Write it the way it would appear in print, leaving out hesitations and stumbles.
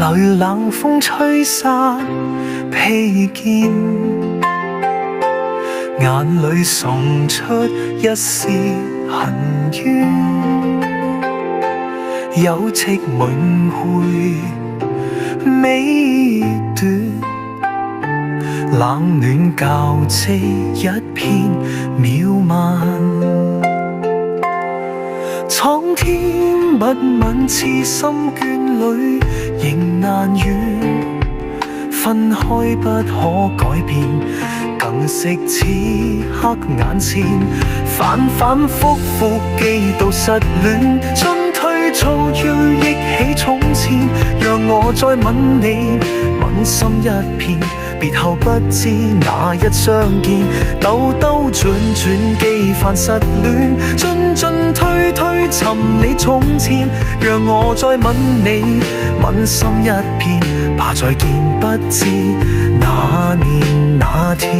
留如冷風吹散披肩，眼裏送出一絲恨怨，有戚夢回尾段，冷暖交織一片渺漫。蒼天不吻刺心眷侶，仍難圓，分開不可改變，更惜此刻眼前，反反复复記到失戀，進退遭要憶起從前，讓我再吻你，吻心一片，別後不知哪一相見，兜兜轉轉記翻失戀，進進退退尋你從前，讓我再吻你，吻心一片，怕再見不知那年那天。